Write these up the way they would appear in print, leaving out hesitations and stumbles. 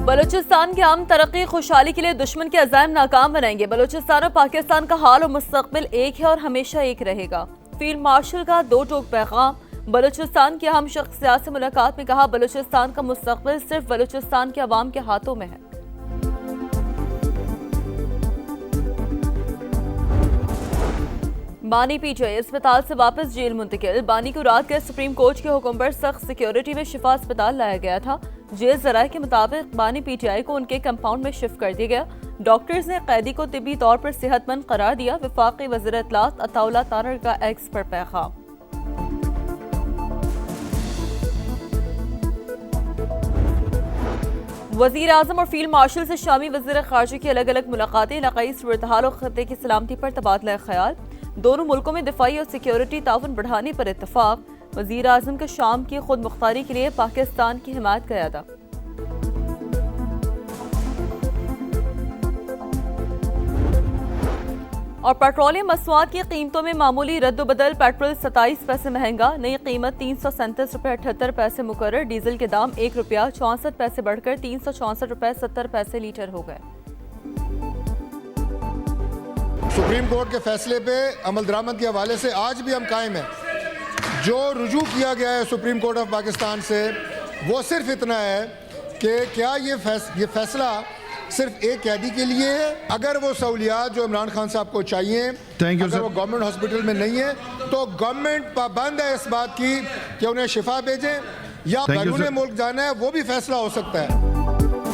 बलूचिस्तान की हम तरक्की खुशहाली के लिए दुश्मन के अज़ाइम नाकाम बनाएंगे। बलूचिस्तान और पाकिस्तान का हाल और मुस्तकबिल एक है और हमेशा एक रहेगा। फील्ड मार्शल का दो टोक पैगाम। बलूचिस्तान की अहम शख्सियात से मुलाकात में कहा, बलूचिस्तान का मुस्तकबिल सिर्फ बलूचिस्तान के अवाम के हाथों में है। बानी पीटीआई अस्पताल से वापस जेल मुंतकिल। बानी को रात गए सुप्रीम कोर्ट के हुक्म पर सख्त सिक्योरिटी में शिफा अस्पताल लाया गया था। जेल जराये के मुताबिक बानी पीटीआई को उनके कंपाउंड में शिफ्ट कर दिया गया। डॉक्टर्स ने कैदी को तिब्बी तौर पर सेहतमंद करार दिया। वफाकी वज़ीर इत्तलात अताउल्लाह तारड़ का एक्स पर पैगाम। वज़ीर आज़म और फील्ड मार्शल से शामी वज़ीर ख़ारजा की अलग अलग मुलाकातें। इलाक़ाई सूरत-ए-हाल और ख़त्ते की सलामती पर तबादला ख्याल। दोनों मुल्कों में दिफाई और सिक्योरिटी ताउन बढ़ाने पर इत्तफाक। वज़ीर आज़म का शाम की खुद मुख्तारी के लिए पाकिस्तान की हिमायत का अदा। और पेट्रोलियम मसनूआत की कीमतों में मामूली रद्द-बदल। पेट्रोल 27 पैसे महंगा, नई कीमत 337 रुपये 78 पैसे मुकर्रर। डीजल के दाम 1 रुपया 64 पैसे बढ़कर 364 रुपये 70 पैसे लीटर हो गए। सुप्रीम कोर्ट के फैसले पे अमल दरामद के हवाले से आज भी हम कायम हैं। जो रुजू किया गया है सुप्रीम कोर्ट ऑफ पाकिस्तान से वो सिर्फ इतना है कि क्या ये फैसला सिर्फ एक कैदी के लिए है। अगर वो सहूलियात जो इमरान खान साहब को चाहिए अगर वो गवर्नमेंट हॉस्पिटल में नहीं है तो गवर्नमेंट पाबंद है इस बात की कि उन्हें शिफा भेजें या बैरून मुल्क जाना है, वो भी फैसला हो सकता है।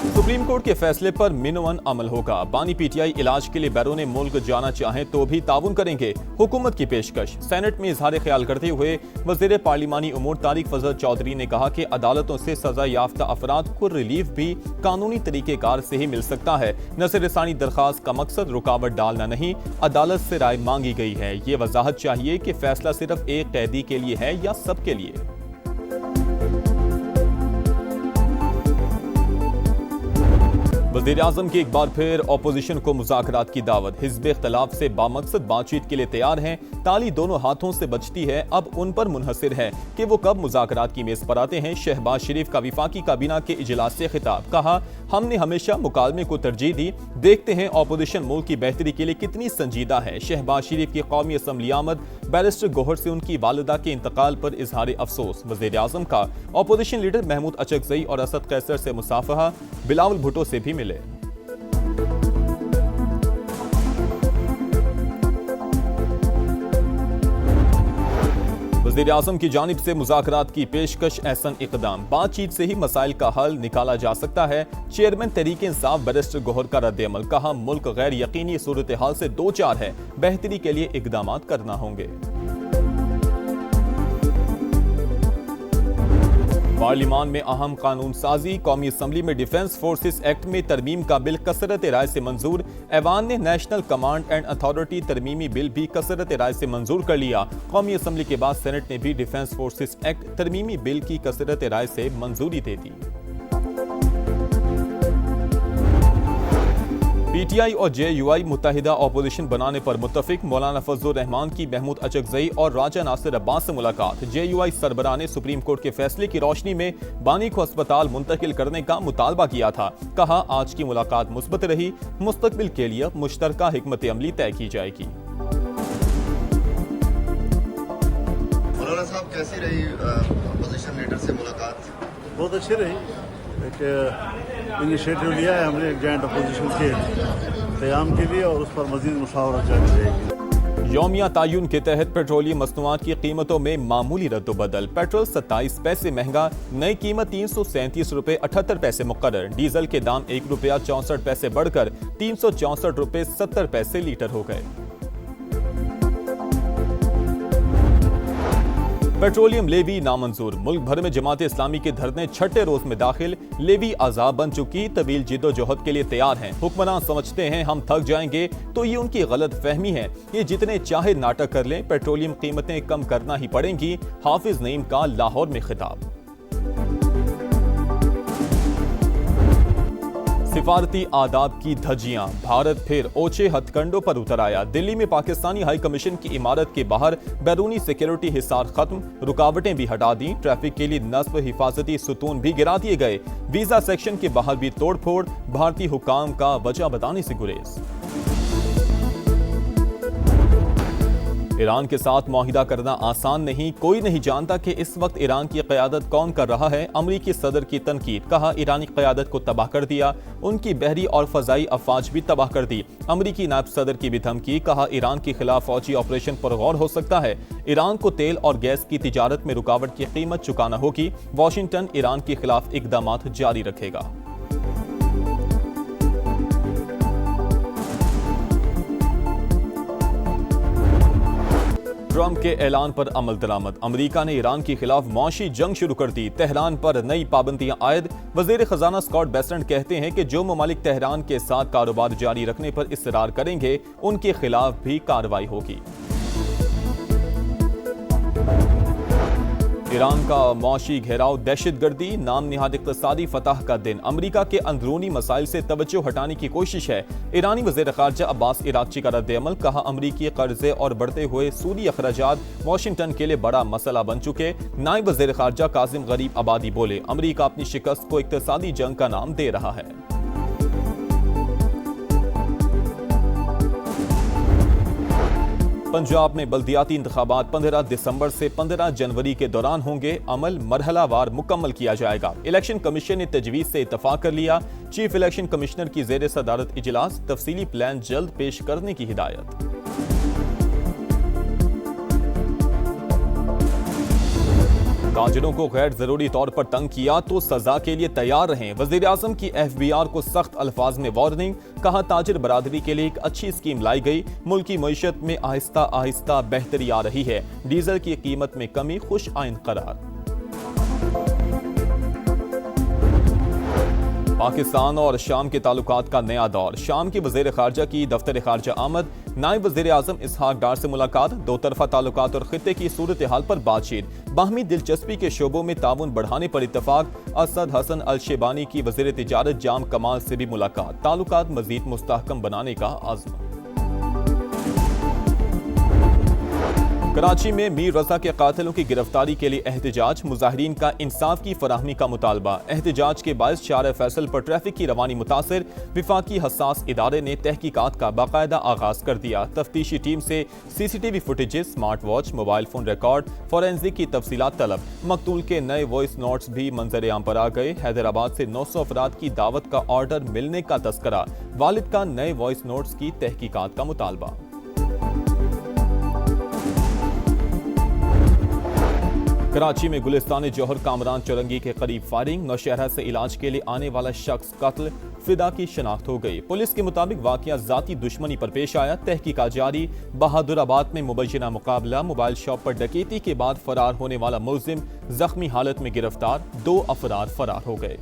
सुप्रीम कोर्ट के फैसले पर मिनवन अमल होगा। बानी पीटीआई इलाज के लिए बैरून मुल्क जाना चाहें तो भी ताउन करेंगे। हुकूमत की पेशकश। सेनेट में इजहार ख्याल करते हुए वज़ीर पार्लिमानी उमूर तारिक फजल चौधरी ने कहा कि अदालतों से सजा याफ्ता अफराद को रिलीफ भी कानूनी तरीक़ेकार से ही मिल सकता है। नज़र रसानी दरख्वास्त का मकसद रुकावट डालना नहीं, अदालत से राय मांगी गई है। ये वजाहत चाहिए कि फैसला सिर्फ एक कैदी के लिए है या सबके लिए। वज़ीर आज़म की एक बार फिर अपोजिशन को मुज़ाकरात की दावत। हिज़्ब इख्तिलाफ से बामकसद बातचीत के लिए तैयार हैं। ताली दोनों हाथों से बजती है, अब उन पर मुनहसिर है कि वो कब मुज़ाकरात की मेज़ पर आते हैं। शहबाज शरीफ का विफाकी काबीना के इजलास से खिताब। कहा, हमने हमेशा मुकालमे को तरजीह दी, देखते हैं अपोजिशन मुल्क की बेहतरी के लिए कितनी संजीदा है। शहबाज शरीफ की कौमी असम्बली आमद। बैरिस्टर गौहर से उनकी वालिदा के इंतकाल पर इजहार अफसोस। वज़ीर आज़म का अपोजिशन लीडर महमूद अचकज़ई और असद कैसर से मुसाफहा। बिलावल भुट्टो से भी मिले। वज़ीर आज़म की जानिब से मुज़ाकरात की पेशकश एहसन इक़दाम। बातचीत से ही मसाइल का हल निकाला जा सकता है। चेयरमैन तहरीक इंसाफ बैरिस्टर गौहर का रद्द-ए-अमल। कहा, मुल्क गैर यकीनी सूरत हाल से दो चार है, बेहतरी के लिए इक़दाम करना होंगे। पार्लिमान में अहम कानून साजी। कौमी असम्बली में डिफेंस फोर्सेस एक्ट में तरमीम का बिल कसरत राय से मंजूर। ऐवान ने नेशनल कमांड एंड अथॉरिटी तरमीमी बिल भी कसरत राय से मंजूर कर लिया। कौमी असम्बली के बाद सेनेट ने भी डिफेंस फोर्सेस एक्ट तरमीमी बिल की कसरत राय से मंजूरी दे दी। पीटीआई और जेयूआई मुत्तहिदा अपोजिशन बनाने पर मुत्तफिक। मौलाना फजलुर रहमान की महमूद अचकज़ई और राजा नासिर अब्बास से मुलाकात। जेयूआई सरबराह ने सुप्रीम कोर्ट के फैसले की रोशनी में बानी को अस्पताल मुंतकिल करने का मुतालबा किया था। कहा, आज की मुलाकात मुस्बत रही, मुस्तकबिल के लिए मुश्तरका हिकमत अमली तय की जाएगी। मौलाना साहब, कैसी रही अपोजिशन लीडर से मुलाकात? बहुत अच्छी रही। एक इनिशिएटिव लिया है हमने एक जॉइंट अपोजिशन के क़याम के लिए और उस पर मज़ीद मुशावरत जारी रहेगी। यौमिया तायुन के तहत पेट्रोलियम मसनूआत की कीमतों में मामूली रद्द-बदल। पेट्रोल 27 पैसे महंगा, नई कीमत 337 रुपये 78 पैसे मुकर्रर। डीजल के दाम 1 रुपया 64 पैसे बढ़कर 364 रुपये 70 पैसे लीटर हो गए। पेट्रोलियम लेवी नामंजूर। मुल्क भर में जमात इस्लामी के धरने छठे रोज में दाखिल। लेवी आज़ाद बन चुकी, तवील जिद्दोजहद के लिए तैयार हैं। हुक्मरान समझते हैं हम थक जाएंगे, तो ये उनकी गलत फहमी है। ये जितने चाहे नाटक कर लें, पेट्रोलियम कीमतें कम करना ही पड़ेंगी। हाफिज नईम का लाहौर में खिताब। सिफारती आदाब की धज्जियां, भारत फिर ओछे हथकंडों पर उतर आया। दिल्ली में पाकिस्तानी हाई कमीशन की इमारत के बाहर बैरूनी सिक्योरिटी हिसार खत्म, रुकावटें भी हटा दी, ट्रैफिक के लिए नस्ब हिफाजती सुतून भी गिरा दिए गए। वीजा सेक्शन के बाहर भी तोड़फोड़, भारतीय हुकाम का वजह बताने से गुरेज। ईरान के साथ मुआहिदा करना आसान नहीं, कोई नहीं जानता कि इस वक्त ईरान की क़यादत कौन कर रहा है। अमरीकी सदर की तनकीद, कहा ईरानी क़यादत को तबाह कर दिया, उनकी बहरी और फ़ज़ाई अफवाज भी तबाह कर दी। अमरीकी नायब सदर की भी धमकी, कहा ईरान के खिलाफ फौजी ऑपरेशन पर गौर हो सकता है। ईरान को तेल और गैस की तिजारत में रुकावट की कीमत चुकाना होगी। वाशिंगटन ईरान के खिलाफ इक़दाम जारी रखेगा। ट्रंप के ऐलान पर अमल दरामद, अमरीका ने ईरान के खिलाफ मौशी जंग शुरू कर दी, तेहरान पर नई पाबंदियां आयद। वजीर खजाना स्कॉट बेसेंट कहते हैं कि जो ममालिक तेहरान के साथ कारोबार जारी रखने पर इसरार करेंगे, उनके खिलाफ भी कार्रवाई होगी। ईरान का मौशी घेराव, दहशतगर्दी, नाम निहाद इक़्तिसादी फतह का दिन, अमरीका के अंदरूनी मसाइल से तवज्जो हटाने की कोशिश है। ईरानी वज़ीर ख़ारजा अब्बास इराक़ची का रद्द-ए-अमल, कहा अमरीकी कर्जे और बढ़ते हुए सूदी अखराजात वाशिंगटन के लिए बड़ा मसला बन चुके। नायब वज़ीर ख़ारजा कासिम गरीब आबादी बोले, अमरीका अपनी शिकस्त को इक़्तिसादी जंग का नाम दे रहा है। पंजाब में बल्दियाती इंतखाबात 15 दिसंबर से 15 जनवरी के दौरान होंगे, अमल मरहलावार मुकम्मल किया जाएगा। इलेक्शन कमीशन ने तजवीज़ से इत्तफाक कर लिया। चीफ इलेक्शन कमिश्नर की ज़ेर सदारत इजलास, तफसीली प्लान जल्द पेश करने की हिदायत। ताजिरों को गैर जरूरी तौर पर तंग किया तो सजा के लिए तैयार रहें, वज़ीर आज़म की FBR को सख्त अल्फाज में वार्निंग, कहा ताजिर बरादरी के लिए एक अच्छी स्कीम लाई गई, मुल्की मईशत में आहिस्ता आहिस्ता बेहतरी आ रही है, डीजल की कीमत में कमी खुश आइंद करार। पाकिस्तान और शाम के ताल्लुकात का नया दौर, शाम के वज़ीर ख़ारजा की दफ्तर ख़ारजा आमद, नायब वज़ीर आज़म इसहाक डार से मुलाकात, दो तरफ़ा ताल्लुकात और खित्ते की सूरत हाल पर बातचीत, बाहमी दिलचस्पी के शोबों में ताउन बढ़ाने पर इत्तफाक। असद हसन अल शेबानी की वज़ीर तिजारत जाम कमाल से भी मुलाकात, ताल्लुकात मज़ीद मुस्तहकम बनाने का आज़म। कराची में मीर रजा के कातिलों की गिरफ्तारी के लिए एहतजाज, मुजाहिरीन का इंसाफ की फराहमी का मुतालबा। एहतजाज के बायस शार फैसल पर ट्रैफिक की रवानी मुतासिर, विफाकी हसास इदारे ने तहकीकात का बाकायदा आगाज कर दिया। तफ्तीशी टीम से CCTV footages, smart watch, mobile phone record, forensic की तफसीलात तलब। मकतूल के नए वॉइस नोट्स भी मंजर आम पर आ गए। हैदराबाद से 900 अफराद की दावत का ऑर्डर मिलने का तस्करा, वालिद का नए वॉइस नोट्स की तहकीकात का मुतालबा। कराची में गुलिस्तान जौहर कामरान चौरंगी के करीब फायरिंग, नौशहरा से इलाज के लिए आने वाला शख्स कत्ल, फिदा की शनाख्त हो गई। पुलिस के मुताबिक वाकया जाती दुश्मनी पर पेश आया, तहकीकात जारी। बहादुराबाद में मुबैना मुकाबला, मोबाइल शॉप पर डकैती के बाद फरार होने वाला मुलजिम जख्मी हालत में गिरफ्तार, 2 अफराद फरार हो गए।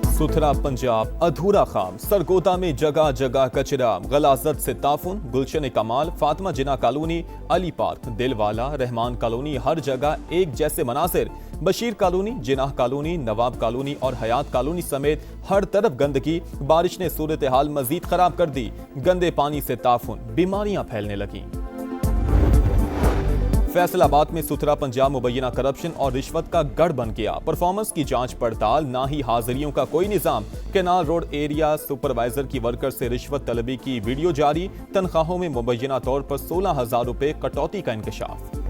सुथरा पंजाब अधूरा खाम, सरगोदा में जगह जगह कचरा, गलाजत से ताफुन, Gulshan Kamal, Fatima Jinnah colony, Ali park, Dilwala, Rehman colony, हर जगह एक जैसे मनासिर। Bashir colony, Jinnah colony, Nawab colony और हयात कॉलोनी समेत हर तरफ गंदगी, बारिश ने सूरत हाल मजीद खराब कर दी। गंदे पानी से ताफुन, बीमारियां फैलने लगी। फैसलाबाद में सुथरा पंजाब मुबैना करप्शन और रिश्वत का गढ़ बन गया। परफॉर्मेंस की जांच पड़ताल, ना ही हाजिरियों का कोई निजाम। कैनाल रोड एरिया सुपरवाइजर की वर्कर से रिश्वत तलबी की वीडियो जारी, तनख्वाहों में मुबैना तौर पर 16,000 रुपए कटौती का इंकशाफ।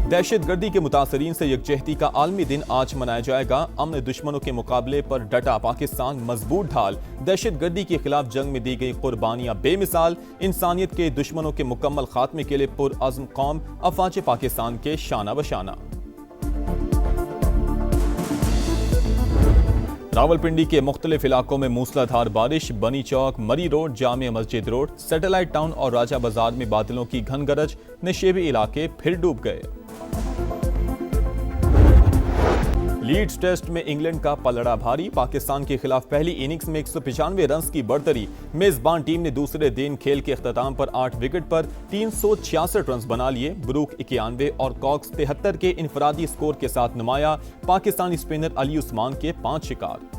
दहशतगर्दी के मुतासरीन से यकजहती का आलमी दिन आज मनाया जाएगा। अमन दुश्मनों के मुकाबले पर डटा पाकिस्तान, मजबूत ढाल। दहशतगर्दी के खिलाफ जंग में दी गई कुर्बानियां बेमिसाल। इंसानियत के दुश्मनों के मुकम्मल खात्मे के लिए पुरअज़्म कौम, अफवाज पाकिस्तान के शाना बशाना। रावलपिंडी के मुख्तलिफ इलाकों में मूसलाधार बारिश, बनी चौक, मरी road, Jamia Masjid road, satellite town और राजा बाजार में बादलों की घन गरज, नशेबी इलाके फिर डूब गए। लीड्स टेस्ट में इंग्लैंड का पलड़ा भारी, पाकिस्तान के खिलाफ पहली इनिंग्स में 195 रन की बढ़तरी। मेजबान टीम ने दूसरे दिन खेल के अख्ताम पर 8 विकेट पर 366 रन बना लिए। ब्रूक 91 और कॉक्स 73 के इनफरादी स्कोर के साथ नुमाया। पाकिस्तानी स्पिनर अली उस्मान के 5 शिकार।